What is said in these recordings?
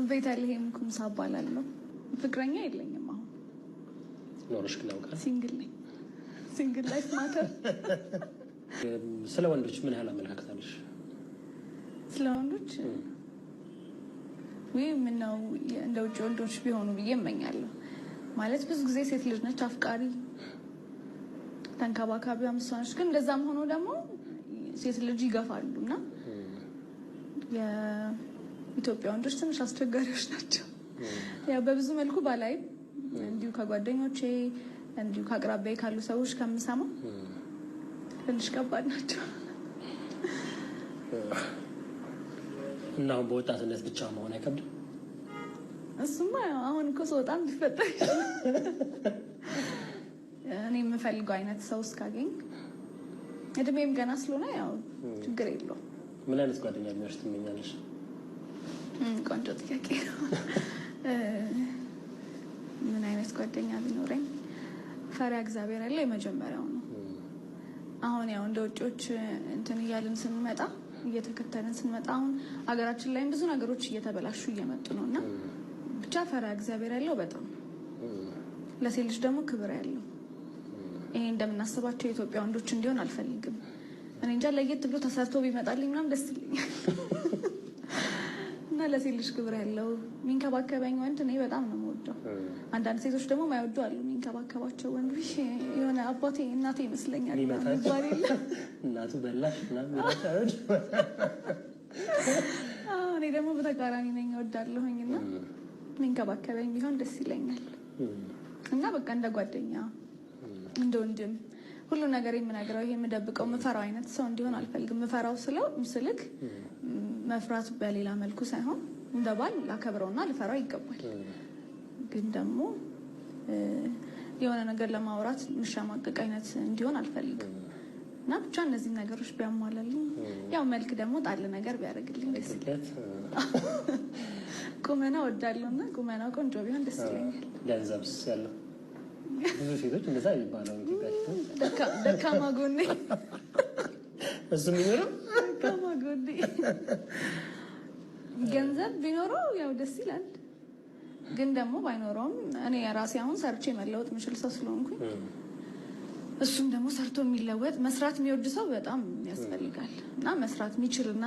ቤተልሔም ኩምሳ እባላለሁ። ፍቅረኛ የለኝም አሁን። ኖርሽ ግን ያውቃል? ሲንግል ነኝ። ሲንግል ላይፍ ማተር። ስለ ወንዶች ምን ያህል አመለካከት አለሽ? ስለ ወንዶች ወይ ምን ነው እንደ ውጭ ወንዶች ቢሆኑ ብዬ እመኛለሁ። ማለት ብዙ ጊዜ ሴት ልጅ ነች አፍቃሪ፣ ተንከባካቢ አምሳነች። ግን እንደዛም ሆኖ ደግሞ ሴት ልጅ ይገፋሉና የኢትዮጵያ ወንዶች ትንሽ አስቸጋሪዎች ናቸው። ያው በብዙ መልኩ ባላይ እንዲሁ ከጓደኞቼ እንዲሁ ከአቅራቢያዬ ካሉ ሰዎች ከምሰማው ትንሽ ከባድ ናቸው። እና አሁን በወጣትነት ብቻ መሆን አይከብድም? እሱማ አሁን እኮ ሰው በጣም ሊፈጠር እኔ የምፈልገው አይነት ሰው እስካገኝ እድሜም ገና ስለሆነ ያው ችግር የለውም። ምን አይነት ጓደኛ ቢኖርሽ ትመኛለሽ? ቆንጆ ጥያቄ ነው። ምን አይነት ጓደኛ ቢኖረኝ? ፈሪሃ እግዚአብሔር ያለው የመጀመሪያው ነው። አሁን ያው እንደ ውጪዎች እንትን እያልን ስንመጣ እየተከተልን ስንመጣ አሁን ሀገራችን ላይ ብዙ ነገሮች እየተበላሹ እየመጡ ነውና ብቻ ፈሪሃ እግዚአብሔር ያለው በጣም ለሴት ልጅ ደግሞ ክብር ያለው ይሄ እንደምናስባቸው የኢትዮጵያ ወንዶች እንዲሆን አልፈልግም። እኔ እንጃ ለየት ብሎ ተሰርቶ ቢመጣልኝ ምናምን ደስ ይለኛል። እና ለሴት ልጅ ክብር ያለው የሚንከባከበኝ ወንድ እኔ በጣም ነው የምወደው። አንዳንድ ሴቶች ደግሞ ማይወዱ አሉ የሚንከባከባቸው ወንዶች። የሆነ አባቴ እናቴ ይመስለኛል ይባል የለ እናቱ በላሽ ምናምን ይላል። እኔ ደግሞ በተቃራኒ ነኝ፣ እወዳለሁኝ እና የሚንከባከበኝ ቢሆን ደስ ይለኛል። እና በቃ እንደ ጓደኛ እንደ ወንድም ሁሉ ነገር የምነግረው ይሄ የምደብቀው የምፈራው አይነት ሰው እንዲሆን አልፈልግም። የምፈራው ምስልክ መፍራት በሌላ መልኩ ሳይሆን እንደ ባል ላከብረውና ልፈራው ይገባል። ግን ደግሞ የሆነ ነገር ለማውራት ምሻማቀቅ አይነት እንዲሆን አልፈልግም። እና ብቻ እነዚህ ነገሮች ቢያሟላልኝ፣ ያው መልክ ደግሞ ጣል ነገር ቢያደርግልኝ ደስ ይላል። ቁመና ወዳለውና ቁመናው ቆንጆ ቢሆን ደስ ይለኛል። ገንዘብስ ያለው ብዙ ሴቶች እንደዛ ይባላሉ። ደካማ ጎኔ እሱ የሚኖረው ደካማ ጎኔ ገንዘብ ቢኖረው ያው ደስ ይላል። ግን ደግሞ ባይኖረውም እኔ ራሴ አሁን ሰርቼ መለወጥ የምችል ሰው ስለሆንኩኝ እሱም ደግሞ ሰርቶ የሚለወጥ መስራት የሚወድ ሰው በጣም ያስፈልጋል። እና መስራት የሚችልና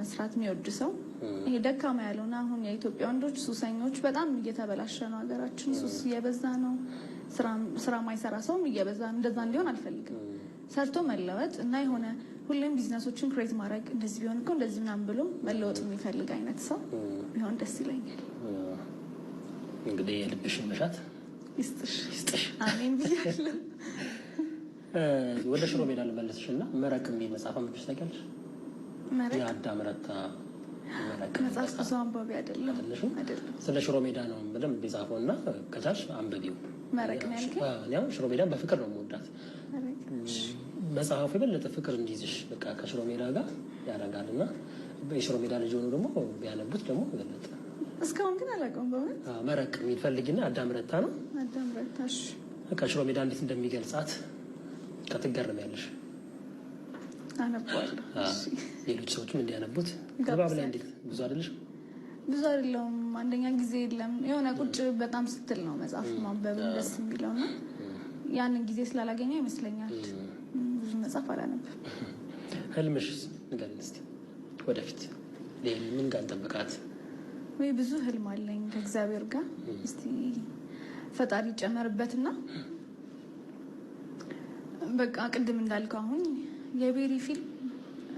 መስራት የሚወድ ሰው ይሄ ደካማ ያለውና አሁን የኢትዮጵያ ወንዶች ሱሰኞች በጣም እየተበላሸ ነው። ሀገራችን ሱስ እየበዛ ነው። ስራ ማይሰራ ሰውም እየበዛ ነው። እንደዛ እንዲሆን አልፈልግም። ሰርቶ መለወጥ እና የሆነ ሁሌም ቢዝነሶችን ክሬት ማድረግ እንደዚህ ቢሆን እኮ እንደዚህ ምናምን ብሎ መለወጥ የሚፈልግ አይነት ሰው ቢሆን ደስ ይለኛል። እንግዲህ የልብሽን መሻት ይስጥሽ። አሜን ብያለሁ። ወደ ሽሮ ሜዳ ልመለስሽ እና መረቅ የሚል መጽሐፍ አንብበሽ ታውቂያለሽ? የአዳም ረታ መጽሐፍ ብዙ አንባቢ አይደለም። ስለ ሽሮ ሜዳ ነው በደንብ የጻፈው እና ከቻልሽ አንብቢው። መረቅ ነው ያልከኝ? ያው ሽሮ ሜዳን በፍቅር ነው የምወዳት። መጽሐፉ የበለጠ ፍቅር እንዲይዝሽ በቃ ከሽሮ ሜዳ ጋር ያደርጋል እና የሽሮ ሜዳ ልጅ ሆኖ ደግሞ ቢያነቡት ደግሞ የበለጠ። እስካሁን ግን አላውቀውም በእውነት። መረቅ የሚል ፈልጊና አዳም ረታ ነው። አዳም ረታ። እሺ በቃ ሽሮ ሜዳ እንዴት እንደሚገልጻት ትገረሚያለሽ። አነባለሁ። ሌሎች ሰዎችም እንዲያነቡት ግባብ ላይ እንዴት ብዙ አይደለሽ? ብዙ አይደለሁም። አንደኛ ጊዜ የለም የሆነ ቁጭ በጣም ስትል ነው መጽሐፍ ማንበብ ደስ የሚለው እና ያንን ጊዜ ስላላገኘው ይመስለኛል ብዙ መጽሐፍ አላነብም። ህልምሽ ንገሪኝ እስኪ ወደፊት ምን ጋር እንጠብቃት? ወይ ብዙ ህልም አለኝ ከእግዚአብሔር ጋር። እስቲ ፈጣሪ ይጨመርበትና በቃ ቅድም እንዳልከው አሁን የቤሪ ፊልም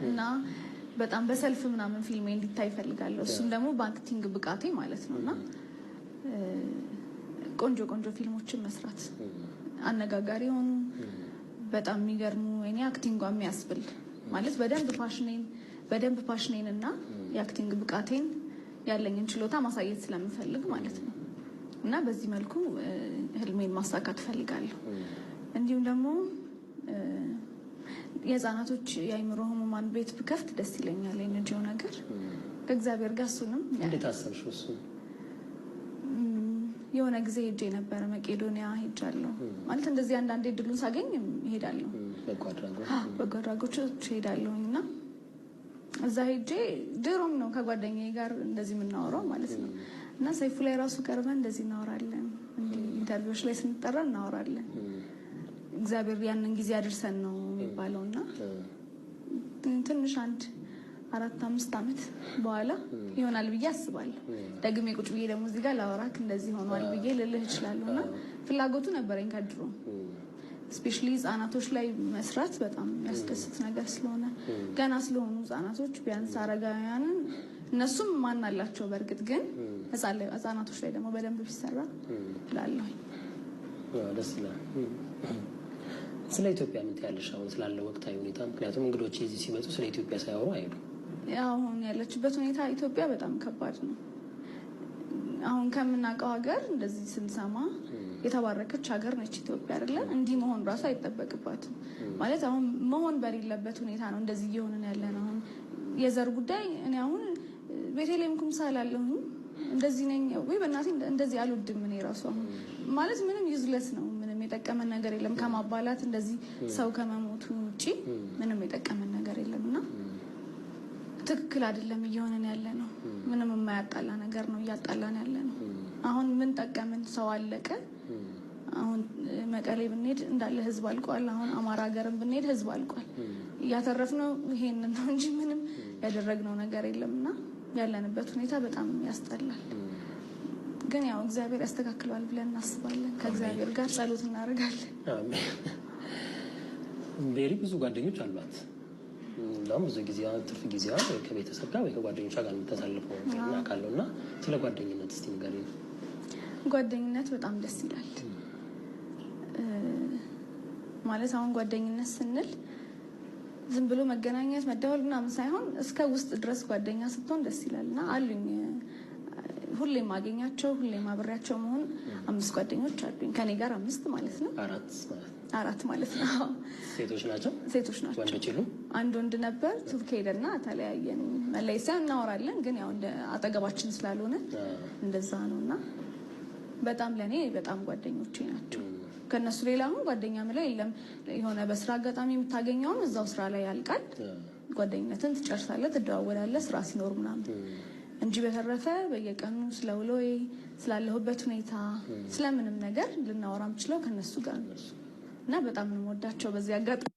እና በጣም በሰልፍ ምናምን ፊልም እንዲታይ ፈልጋለሁ። እሱም ደግሞ በአክቲንግ ብቃቴ ማለት ነውና ቆንጆ ቆንጆ ፊልሞችን መስራት አነጋጋሪ ሆኑ በጣም የሚገርሙ እኔ አክቲንጓ የሚያስብል ማለት በደንብ ፓሽኔን እና የአክቲንግ ብቃቴን ያለኝን ችሎታ ማሳየት ስለምፈልግ ማለት ነው። እና በዚህ መልኩ ህልሜን ማሳካት ፈልጋለሁ። እንዲሁም ደግሞ የህፃናቶች የአእምሮ ህሙማን ቤት ብከፍት ደስ ይለኛል። የነጂው ነገር ከእግዚአብሔር ጋር እሱንም እንዴት አሰብሽው? እሱ የሆነ ጊዜ ሄጄ ነበረ መቄዶንያ ሄጃለሁ። ማለት እንደዚህ አንዳንዴ እድሉን ሳገኝ እሄዳለሁ። በጎ አድራጎቶች እሄዳለሁኝ እና እዛ ሄጄ ድሮም ነው ከጓደኛዬ ጋር እንደዚህ የምናወራው ማለት ነው። እና ሰይፉ ላይ ራሱ ቀርበን እንደዚህ እናወራለን፣ ኢንተርቪዎች ላይ ስንጠራ እናወራለን። እግዚአብሔር ያንን ጊዜ አድርሰን ነው የሚባለው። እና ትንሽ 4-5 ዓመት በኋላ ይሆናል ብዬ አስባለሁ። ደግሜ ቁጭ ብዬ ደግሞ እዚህ ጋር ላወራክ እንደዚህ ሆኗል ብዬ ልልህ እችላለሁ። እና ፍላጎቱ ነበረኝ ከድሮ። ስፔሻሊ ህጻናቶች ላይ መስራት በጣም የሚያስደስት ነገር ስለሆነ ገና ስለሆኑ ህጻናቶች ቢያንስ አረጋውያንን እነሱም ማን አላቸው። በእርግጥ ግን ህጻናቶች ላይ ደግሞ በደንብ ቢሰራ እላለሁ። ደስ ይላል። ስለ ኢትዮጵያ ምን ትያለሽ አሁን ስላለው ወቅታዊ ሁኔታ? ምክንያቱም እንግዶች እዚህ ሲመጡ ስለ ኢትዮጵያ ሳይወሩ አይሄዱም። አሁን ያለችበት ሁኔታ ኢትዮጵያ በጣም ከባድ ነው። አሁን ከምናውቀው ሀገር እንደዚህ ስንሰማ የተባረከች ሀገር ነች ኢትዮጵያ አይደለ? እንዲህ መሆን ራሱ አይጠበቅባትም ማለት አሁን መሆን በሌለበት ሁኔታ ነው እንደዚህ እየሆንን ያለን። አሁን የዘር ጉዳይ እኔ አሁን ቤተልሔም ኩምሳ ላለሁኝ እንደዚህ ነኝ ወይ በእናቴ እንደዚህ አልወድም። እኔ ራሱ አሁን ማለት ምንም ዩዝለስ ነው። ምንም የጠቀመን ነገር የለም ከማባላት እንደዚህ ሰው ከመሞቱ ውጪ ምንም የጠቀመን ነገር የለም። እና ትክክል አይደለም እየሆነን ያለ ነው። ምንም የማያጣላ ነገር ነው እያጣላን ያለ ነው። አሁን ምን ጠቀምን? ሰው አለቀ። አሁን መቀሌ ብንሄድ እንዳለ ህዝብ አልቋል። አሁን አማራ ሀገርም ብንሄድ ህዝብ አልቋል። እያተረፍነው ይሄንን ነው እንጂ ምንም ያደረግነው ነገር የለም። እና ያለንበት ሁኔታ በጣም ያስጠላል። ግን ያው እግዚአብሔር ያስተካክለዋል ብለን እናስባለን። ከእግዚአብሔር ጋር ጸሎት እናደርጋለን። አሜን። ቤሪ ብዙ ጓደኞች አሏት። እንደውም ብዙ ጊዜ ትርፍ ጊዜዋ ከቤተሰብ ጋር ወይ ከጓደኞቿ ጋር የምታሳልፈው አውቃለሁ። እና ስለ ጓደኝነት እስቲ ንገሪኝ። ጓደኝነት በጣም ደስ ይላል። ማለት አሁን ጓደኝነት ስንል ዝም ብሎ መገናኘት መደወል ምናምን ሳይሆን እስከ ውስጥ ድረስ ጓደኛ ስትሆን ደስ ይላል። እና አሉኝ ሁሌም ማገኛቸው ሁሌም አብሬያቸው መሆን 5 ጓደኞች አሉኝ። ከኔ ጋር 5 ማለት ነው። 4 ማለት ነው። ሴቶች ናቸው? ሴቶች ናቸው። ወንዶች የሉም? አንድ ወንድ ነበር። ቱርክ ሄደና ተለያየን። መለየት ሳይሆን እናወራለን፣ ግን ያው እንደ አጠገባችን ስላልሆነ እንደዛ ነው። እና በጣም ለኔ በጣም ጓደኞቼ ናቸው። ከነሱ ሌላ አሁን ጓደኛ ምለው የለም። የሆነ በስራ አጋጣሚ የምታገኘውን እዛው ስራ ላይ ያልቃል። ጓደኝነትን ትጨርሳለህ፣ ትደዋወላለህ ስራ ሲኖር ምናምን እንጂ በተረፈ በየቀኑ ስለውሎዬ ስላለሁበት ሁኔታ ስለምንም ነገር ልናወራ የምችለው ከነሱ ጋር ነው። እና በጣም ነው የምወዳቸው በዚህ አጋጣሚ